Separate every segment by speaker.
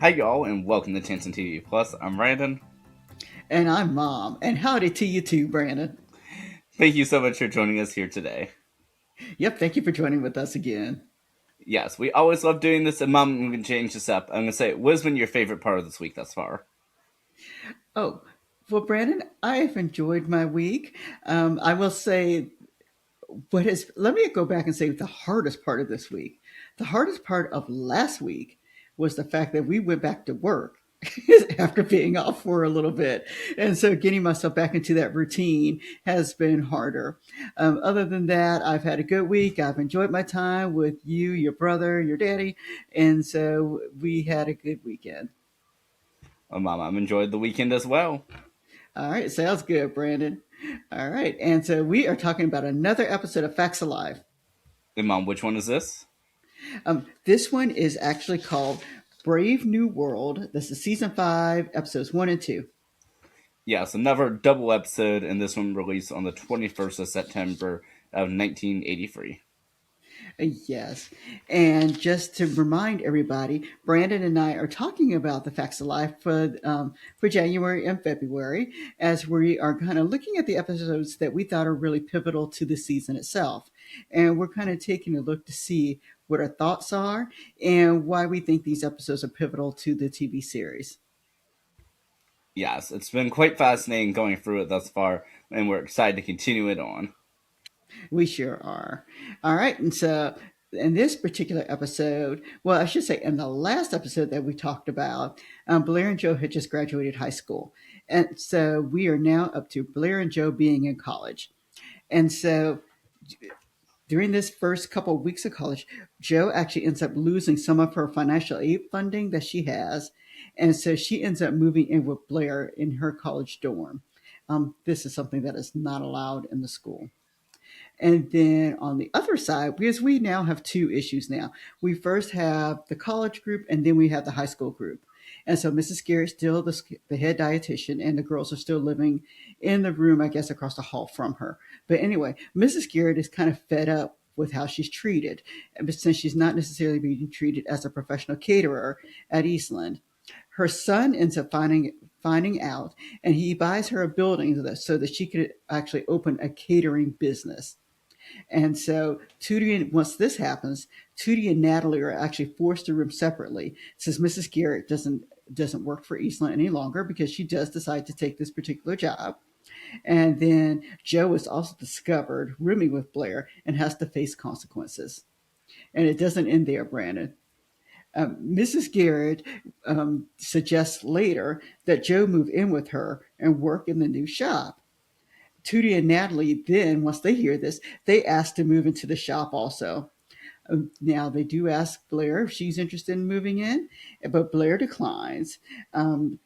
Speaker 1: Hi, y'all, and welcome to Tansson TV Plus. I'm Brandon.
Speaker 2: And I'm Mom. And howdy to you too, Brandon.
Speaker 1: Thank you so much for joining us here today.
Speaker 2: Yep, thank you for joining with us again.
Speaker 1: Yes, we always love doing this, and Mom, I'm going to change this up. I'm going to say, what has been your favorite part of this week thus far?
Speaker 2: Oh, well, Brandon, I have enjoyed my week. I will say, let me go back and say the hardest part of this week. The hardest part of last week was the fact that we went back to work after being off for a little bit. And so getting myself back into that routine has been harder. Other than that, I've had a good week. I've enjoyed my time with you, your brother, your daddy. And so we had a good weekend.
Speaker 1: Well, Mom, I've enjoyed the weekend as well.
Speaker 2: All right, sounds good, Brandon. All right, and so we are talking about another episode of Facts Alive.
Speaker 1: And Mom, which one is this?
Speaker 2: This one is actually called Brave New World. This is season 5, episodes 1 and 2.
Speaker 1: Yes, another double episode, and this one released on the 21st of September of 1983.
Speaker 2: Yes. And just to remind everybody, Brandon and I are talking about the Facts of Life for January and February, as we are kind of looking at the episodes that we thought are really pivotal to the season itself. And we're kind of taking a look to see what our thoughts are and why we think these episodes are pivotal to the TV series.
Speaker 1: Yes, it's been quite fascinating going through it thus far, and we're excited to continue it on.
Speaker 2: We sure are. All right. And so in this particular episode, well, I should say in the last episode that we talked about, Blair and Joe had just graduated high school. And so we are now up to Blair and Joe being in college. And so during this first couple of weeks of college, Joe actually ends up losing some of her financial aid funding that she has. And so she ends up moving in with Blair in her college dorm. This is something that is not allowed in the school. And then on the other side, because we now have two issues now. We first have the college group and then we have the high school group. And so Mrs. Garrett's still the head dietitian, and the girls are still living in the room, I guess, across the hall from her. But anyway, Mrs. Garrett is kind of fed up with how she's treated, but since she's not necessarily being treated as a professional caterer at Eastland. Her son ends up finding out, and he buys her a building so that she could actually open a catering business. And so Tootie and once this happens, Tootie and Natalie are actually forced to room separately since Mrs. Garrett doesn't work for Eastland any longer because she does decide to take this particular job. And then Joe is also discovered rooming with Blair and has to face consequences. And it doesn't end there, Brandon. Mrs. Garrett suggests later that Joe move in with her and work in the new shop. Tootie and Natalie then, once they hear this, they ask to move into the shop also. Now they do ask Blair if she's interested in moving in, but Blair declines.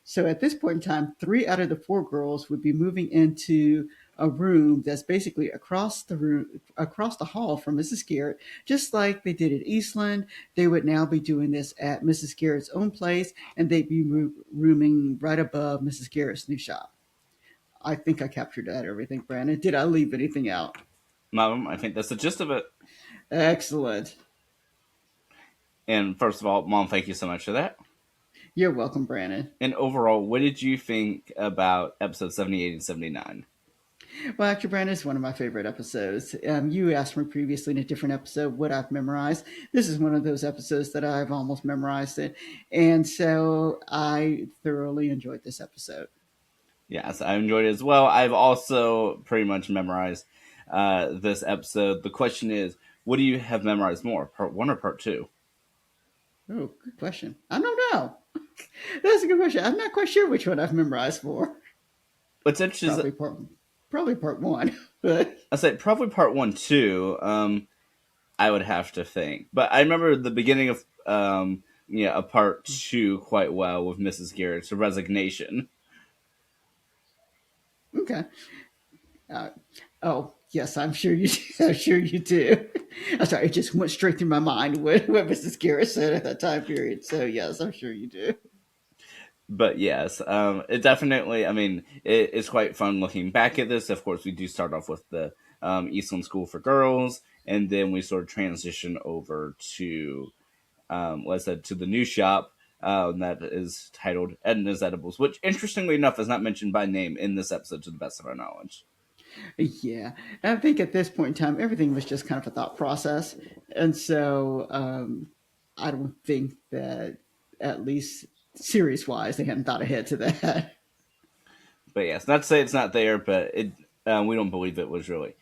Speaker 2: So at this point in time, 3 out of the 4 girls would be moving into a room that's basically across the hall from Mrs. Garrett, just like they did at Eastland. They would now be doing this at Mrs. Garrett's own place, and they'd be rooming right above Mrs. Garrett's new shop. I think I captured that everything, Brandon. Did I leave anything out?
Speaker 1: Mom, I think that's the gist of it.
Speaker 2: Excellent.
Speaker 1: And first of all, Mom, thank you so much for that.
Speaker 2: You're welcome, Brandon.
Speaker 1: And overall, what did you think about episode 78 and 79?
Speaker 2: Well, actually, Brandon, it's one of my favorite episodes. You asked me previously in a different episode what I've memorized. This is one of those episodes that I've almost memorized it. And so I thoroughly enjoyed this episode.
Speaker 1: Yes, I enjoyed it as well. I've also pretty much memorized this episode. The question is, what do you have memorized more, part one or part two?
Speaker 2: Oh, good question. I don't know. That's a good question. I'm not quite sure which one I've memorized for.
Speaker 1: What's interesting is
Speaker 2: Probably part, probably part one. But
Speaker 1: I said probably part one too. I would have to think, but I remember the beginning of a part two quite well with Mrs. Garrett's resignation.
Speaker 2: okay. Uh, oh, yes, I'm sure you. I'm sure you do. I'm sorry, it just went straight through my mind what Mrs. Garrett said at that time period. So yes, I'm sure you do.
Speaker 1: But yes, it definitely. I mean, it's quite fun looking back at this. Of course, we do start off with the Eastland School for Girls, and then we sort of transition over to, let's say, to the new shop. that is titled Edna's Edibles, which interestingly enough is not mentioned by name in this episode to the best of our knowledge.
Speaker 2: Yeah, and I think at this point in time, everything was just kind of a thought process, and so I don't think that, at least series wise, they hadn't thought ahead to that.
Speaker 1: But yes, not to say it's not there, but we don't believe it was really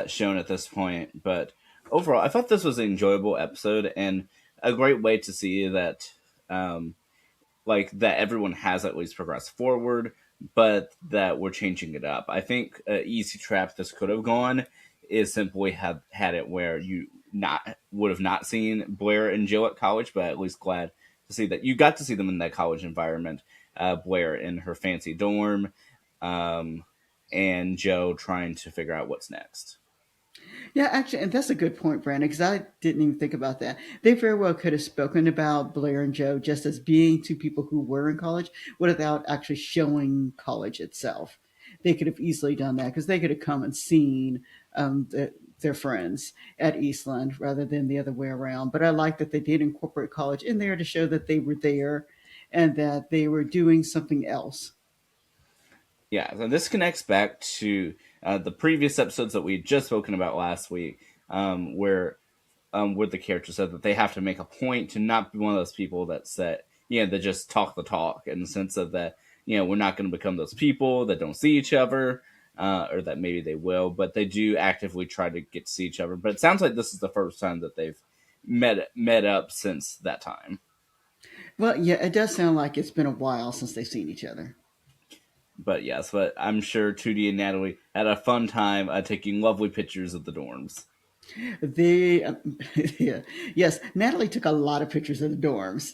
Speaker 1: shown at this point. But overall, I thought this was an enjoyable episode and a great way to see that um, like that everyone has at least progressed forward, but that we're changing it up. I think easy trap this could have gone is simply have had it where you not would have not seen Blair and Jill at college, but at least glad to see that you got to see them in that college environment. Blair in her fancy dorm, um, and Joe trying to figure out what's next.
Speaker 2: Yeah, actually, and that's a good point, Brandon, because I didn't even think about that. They very well could have spoken about Blair and Joe just as being two people who were in college without actually showing college itself. They could have easily done that because they could have come and seen their friends at Eastland rather than the other way around. But I like that they did incorporate college in there to show that they were there and that they were doing something else.
Speaker 1: Yeah, so this connects back to the previous episodes that we had just spoken about last week, where the character said that they have to make a point to not be one of those people that said, that just talk the talk in the sense of that, we're not going to become those people that don't see each other, or that maybe they will, but they do actively try to get to see each other. But it sounds like this is the first time that they've met up since that time.
Speaker 2: Well, yeah, it does sound like it's been a while since they've seen each other.
Speaker 1: But yes, but I'm sure Tootie and Natalie had a fun time taking lovely pictures of the dorms.
Speaker 2: The yeah, yes, Natalie took a lot of pictures of the dorms.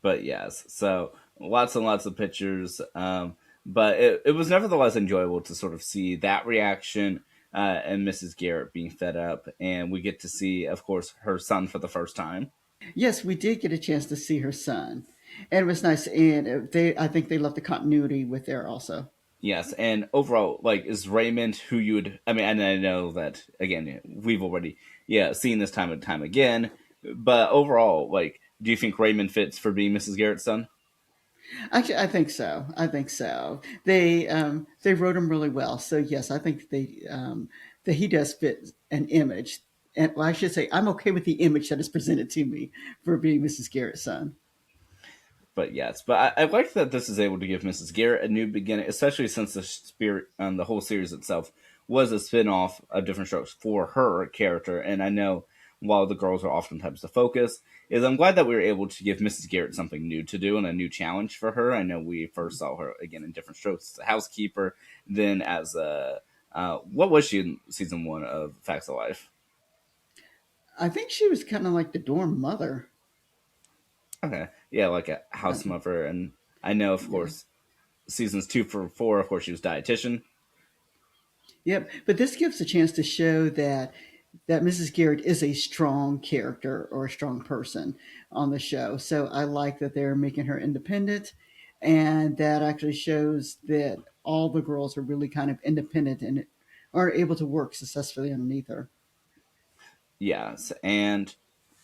Speaker 1: But yes, so lots and lots of pictures. But it was nevertheless enjoyable to sort of see that reaction and Mrs. Garrett being fed up. And we get to see, of course, her son for the first time.
Speaker 2: Yes, we did get a chance to see her son, and it was nice. And I think they left the continuity with there also.
Speaker 1: Yes, and overall, like, is Raymond who you would? I mean, and I know that again, we've already seen this time and time again. But overall, like, do you think Raymond fits for being Mrs. Garrett's son?
Speaker 2: Actually, I think so. I think so. They wrote him really well. So yes, I think that he does fit an image. And well, I should say I'm okay with the image that is presented to me for being Mrs. Garrett's son.
Speaker 1: But yes, but I like that this is able to give Mrs. Garrett a new beginning, especially since the spirit, the whole series itself was a spin-off of Different Strokes for her character. And I know while the girls are oftentimes the focus, is I'm glad that we were able to give Mrs. Garrett something new to do and a new challenge for her. I know we first saw her again in Different Strokes as a housekeeper, then as a what was she in season one of Facts of Life?
Speaker 2: I think she was kind of like the dorm mother.
Speaker 1: Okay, yeah, like a
Speaker 2: Uh,
Speaker 1: house mother, and I know of
Speaker 2: yeah.
Speaker 1: course seasons two for four, of course she was dietitian.
Speaker 2: Yep. But this gives a chance to show that Mrs. Garrett is a strong character or a strong person on the show. So I like that they're making her independent, and that actually shows that all the girls are really kind of independent and are able to work successfully underneath her.
Speaker 1: Yes, and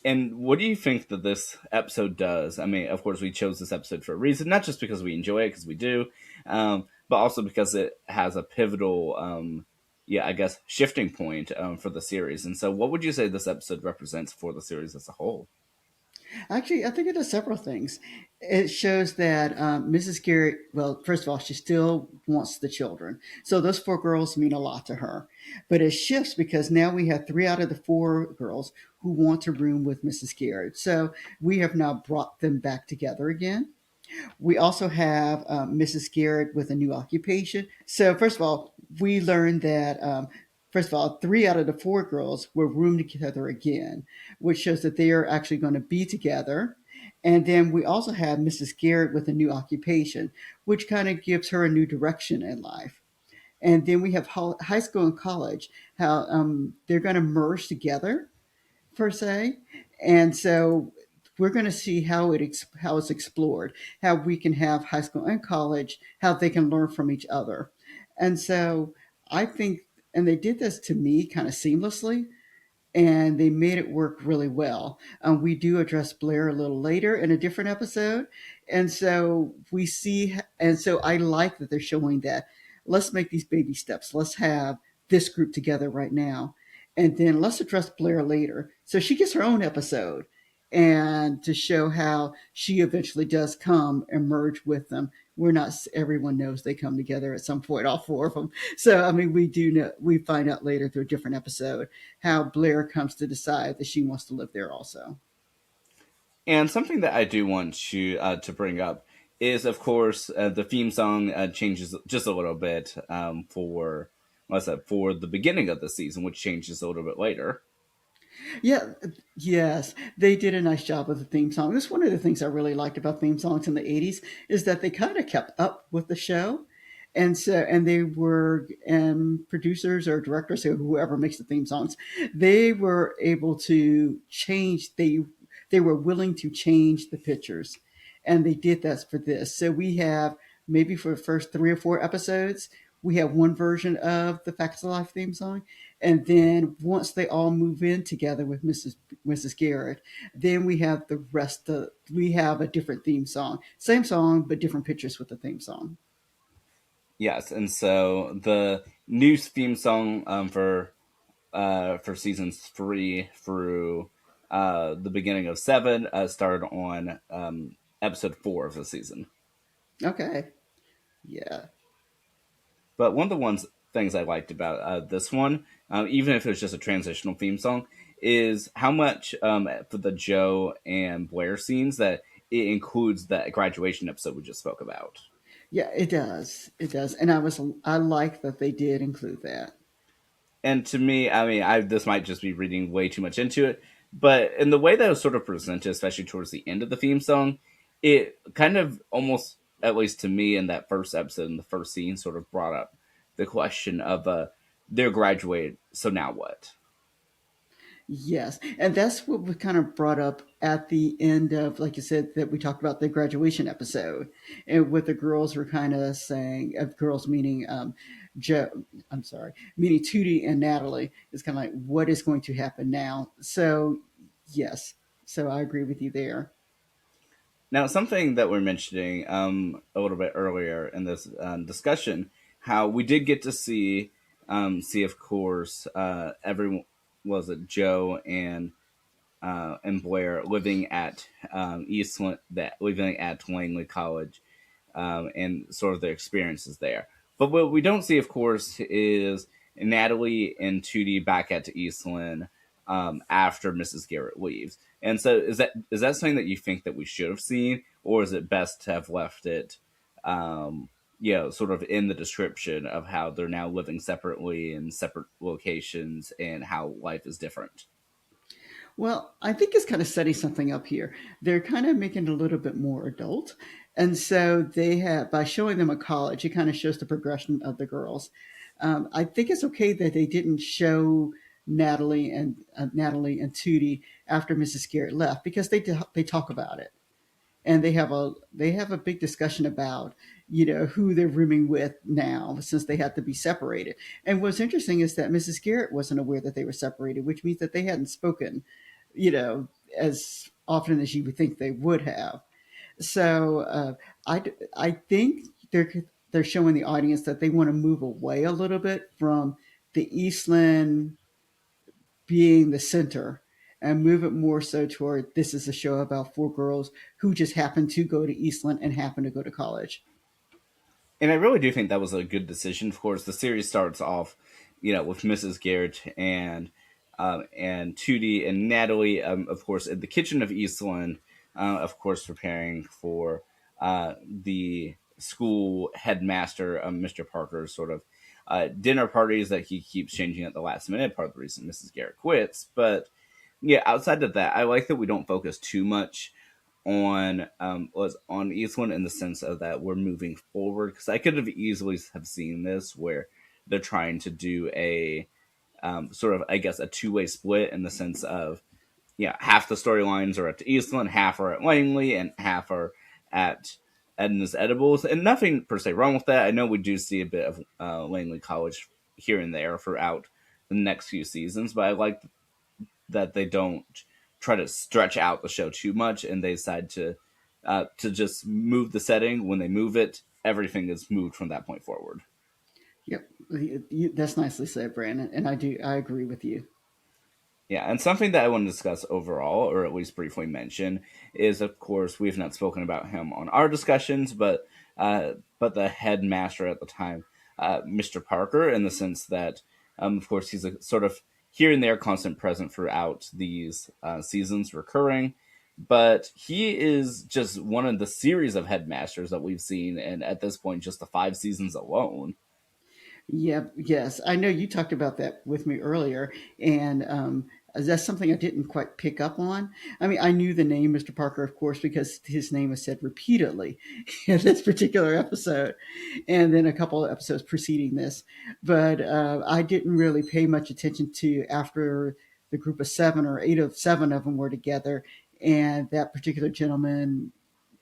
Speaker 1: what do you think that this episode does? I mean, of course, we chose this episode for a reason, not just because we enjoy it, because we do, but also because it has a pivotal, I guess, shifting point for the series. And so, what would you say this episode represents for the series as a whole?
Speaker 2: Actually, I think it does several things. It shows that Mrs. Garrett, well, first of all, she still wants the children. So those four girls mean a lot to her. But it shifts because now we have three out of the four girls who want to room with Mrs. Garrett. So we have now brought them back together again. We also have Mrs. Garrett with a new occupation. So, first of all, we learned that, first of all, three out of the four girls were roomed together again, which shows that they are actually going to be together. And then we also have Mrs. Garrett with a new occupation, which kind of gives her a new direction in life. And then we have high school and college, how they're going to merge together per se. And so we're going to see how it's explored, how we can have high school and college, how they can learn from each other. And so I think, and they did this to me kind of seamlessly. and they made it work really well. We do address Blair a little later in a different episode, and so we see, and so I like that they're showing that. Let's make these baby steps. Let's have this group together right now, and then let's address Blair later. So she gets her own episode, and to show how she eventually does come and merge with them. We're not, everyone knows they come together at some point, all four of them. So I mean, we do know, we find out later through a different episode how Blair comes to decide that she wants to live there also.
Speaker 1: And something that I do want to bring up is, of course, the theme song changes just a little bit for what's that for the beginning of the season, which changes a little bit later.
Speaker 2: Yeah, yes, they did a nice job with the theme song. This is one of the things I really liked about theme songs in the '80s is that they kind of kept up with the show, and so and they were and producers or directors or whoever makes the theme songs, they were able to change. They were willing to change the pictures, and they did that for this. So we have maybe for the first 3 or 4 episodes, we have one version of the Facts of Life theme song, and then once they all move in together with Mrs. Garrett, then we have the rest of we have a different theme song. Same song, but different pictures with the theme song.
Speaker 1: Yes, and so the new theme song for seasons 3 through the beginning of 7 started on episode 4 of the season.
Speaker 2: Okay. Yeah.
Speaker 1: But one of the things I liked about this one, even if it was just a transitional theme song, is how much for the Joe and Blair scenes that it includes that graduation episode we just spoke about.
Speaker 2: Yeah, it does. It does. And I like that they did include that.
Speaker 1: And to me, I mean, this might just be reading way too much into it, but in the way that it was sort of presented, especially towards the end of the theme song, it kind of almost, at least to me, in that first episode, in the first scene, sort of brought up the question of they're graduated, so now what?
Speaker 2: Yes, and that's what we kind of brought up at the end of, like you said, that we talked about the graduation episode, and what the girls were kind of saying, girls meaning Joe, I'm sorry, meaning Tootie and Natalie, is kind of like, what is going to happen now? So, yes, so I agree with you there.
Speaker 1: Now, something that we're mentioning a little bit earlier in this discussion, how we did get to see, of course, everyone was it Joe and Blair living at Eastland, that living at Langley College, and sort of their experiences there. But what we don't see, of course, is Natalie and Tootie back at Eastland after Mrs. Garrett leaves. And so, is that something that you think that we should have seen, or is it best to have left it, sort of in the description of how they're now living separately in separate locations and how life is different?
Speaker 2: Well, I think it's kind of setting something up here. They're kind of making it a little bit more adult. And so they have, by showing them a college, it kind of shows the progression of the girls. I think it's okay that they didn't show Natalie and Tootie after Mrs. Garrett left because they talk about it, and they have a big discussion about who they're rooming with now since they had to be separated. And what's interesting is that Mrs. Garrett wasn't aware that they were separated, which means that they hadn't spoken you know, as often as you would think they would have. So I think they're showing the audience that they want to move away a little bit from the Eastland being the center and move it more so toward this is a show about 4 girls who just happen to go to Eastland and happen to go to college.
Speaker 1: And I really do think that was a good decision. Of course, the series starts off, with Mrs. Garrett and Tootie and Natalie, of course, in the kitchen of Eastland, of course, preparing for the school headmaster, Mr. Parker's sort of dinner parties that he keeps changing at the last minute. Part of the reason Mrs. Garrett quits, but yeah, outside of that, I like that we don't focus too much on Eastland in the sense of that we're moving forward, because I could have easily have seen this where they're trying to do a sort of, I guess, a two-way split in the sense of, half the storylines are at Eastland, half are at Langley, and half are at Edna's Edibles, and nothing per se wrong with that. I know we do see a bit of Langley College here and there throughout the next few seasons, but I like that they don't try to stretch out the show too much, and they decide to just move the setting. When they move it, everything is moved from that point forward.
Speaker 2: Yep, that's nicely said, Brandon. And I agree with you.
Speaker 1: Yeah, and something that I want to discuss overall, or at least briefly mention, is of course we've not spoken about him on our discussions, but the headmaster at the time, Mr. Parker, in the sense that, of course, he's a sort of here and there constant present throughout these seasons, recurring, but he is just one of the series of headmasters that we've seen, and at this point, just the 5 seasons alone.
Speaker 2: Yeah, yes. I know you talked about that with me earlier, and that's something I didn't quite pick up on. I mean, I knew the name Mr. Parker, of course, because his name was said repeatedly in this particular episode, and then a couple of episodes preceding this. But I didn't really pay much attention to after the group of seven or eight of seven of them were together, and that particular gentleman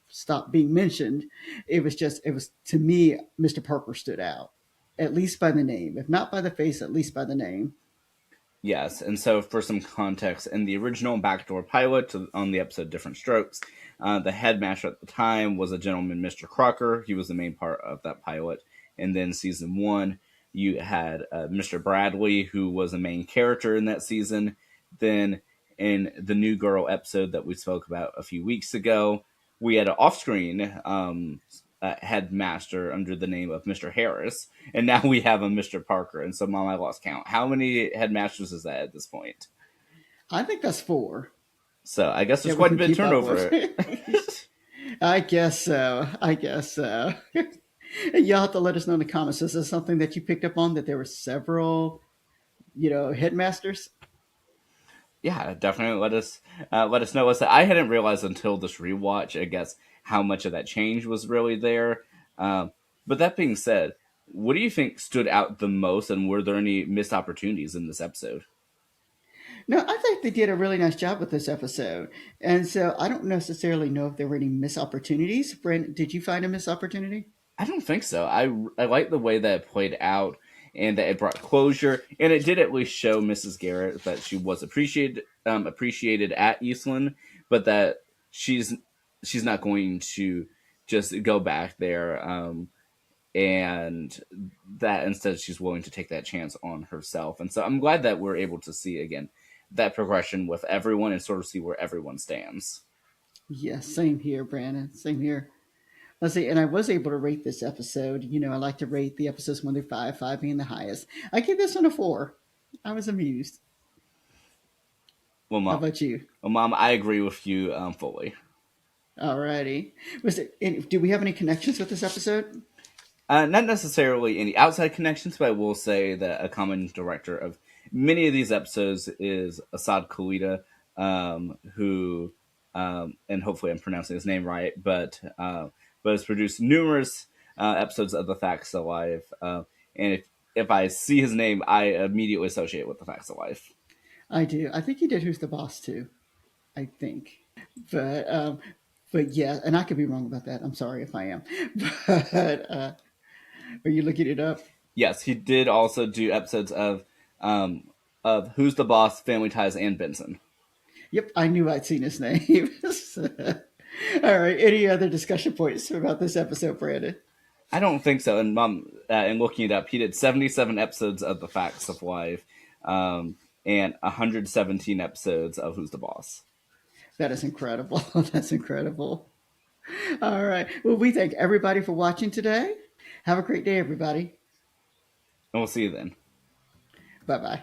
Speaker 2: stopped being mentioned. It was to me, Mr. Parker stood out, at least by the name. If not by the face, at least by the name.
Speaker 1: Yes, and so for some context, in the original backdoor pilot on the episode Different Strokes, the headmaster at the time was a gentleman, Mr. Crocker. He was the main part of that pilot. And then season one, you had Mr. Bradley, who was the main character in that season. Then in the New Girl episode that we spoke about a few weeks ago, we had an off screen headmaster under the name of Mr. Harris, and now we have a Mr. Parker. And so, Mom, I lost count. How many headmasters is that at this point?
Speaker 2: I think that's four
Speaker 1: So I guess there's
Speaker 2: that we
Speaker 1: quite a
Speaker 2: can
Speaker 1: bit of
Speaker 2: keep up with.
Speaker 1: turnover.
Speaker 2: I guess so. I guess so. You'll have to let us know in the comments. Is this something that you picked up on, that there were several, headmasters?
Speaker 1: Yeah, definitely let us know. Listen, I hadn't realized until this rewatch, I guess, how much of that change was really there. But that being said, what do you think stood out the most, and were there any missed opportunities in this episode?
Speaker 2: No, I think they did a really nice job with this episode. And so I don't necessarily know if there were any missed opportunities. Brent, did you find a missed opportunity?
Speaker 1: I don't think so. I like the way that it played out and that it brought closure, and it did at least show Mrs. Garrett that she was appreciated at Eastland, but that she's she's not going to just go back there, and that instead she's willing to take that chance on herself. And so I'm glad that we're able to see again that progression with everyone and sort of see where everyone stands.
Speaker 2: Yes, same here, Brandon. Same here. Let's see, and I was able to rate this episode. I like to rate the episodes 1 through 5, 5 being the highest. I give this one a 4. I was amused.
Speaker 1: Well,
Speaker 2: How
Speaker 1: mom,
Speaker 2: about you?
Speaker 1: I agree with you fully.
Speaker 2: Alrighty. Do we have any connections with this episode?
Speaker 1: Not necessarily any outside connections, but I will say that a common director of many of these episodes is Assad Khalida, who, and hopefully I'm pronouncing his name right, but has produced numerous episodes of The Facts of Life. And if I see his name, I immediately associate with The Facts of Life.
Speaker 2: I do. I think he did Who's the Boss too. I think. But but yeah, and I could be wrong about that. I'm sorry if I am. But are you looking it up?
Speaker 1: Yes, he did also do episodes um, of Who's the Boss, Family Ties, and Benson.
Speaker 2: Yep, I knew I'd seen his name. All right. Any other discussion points about this episode, Brandon?
Speaker 1: I don't think so. And mom, in looking it up, he did 77 episodes of The Facts of Life, and 117 episodes of Who's the Boss.
Speaker 2: That is incredible. That's incredible. All right. Well, we thank everybody for watching today. Have a great day, everybody.
Speaker 1: And we'll see you then.
Speaker 2: Bye bye.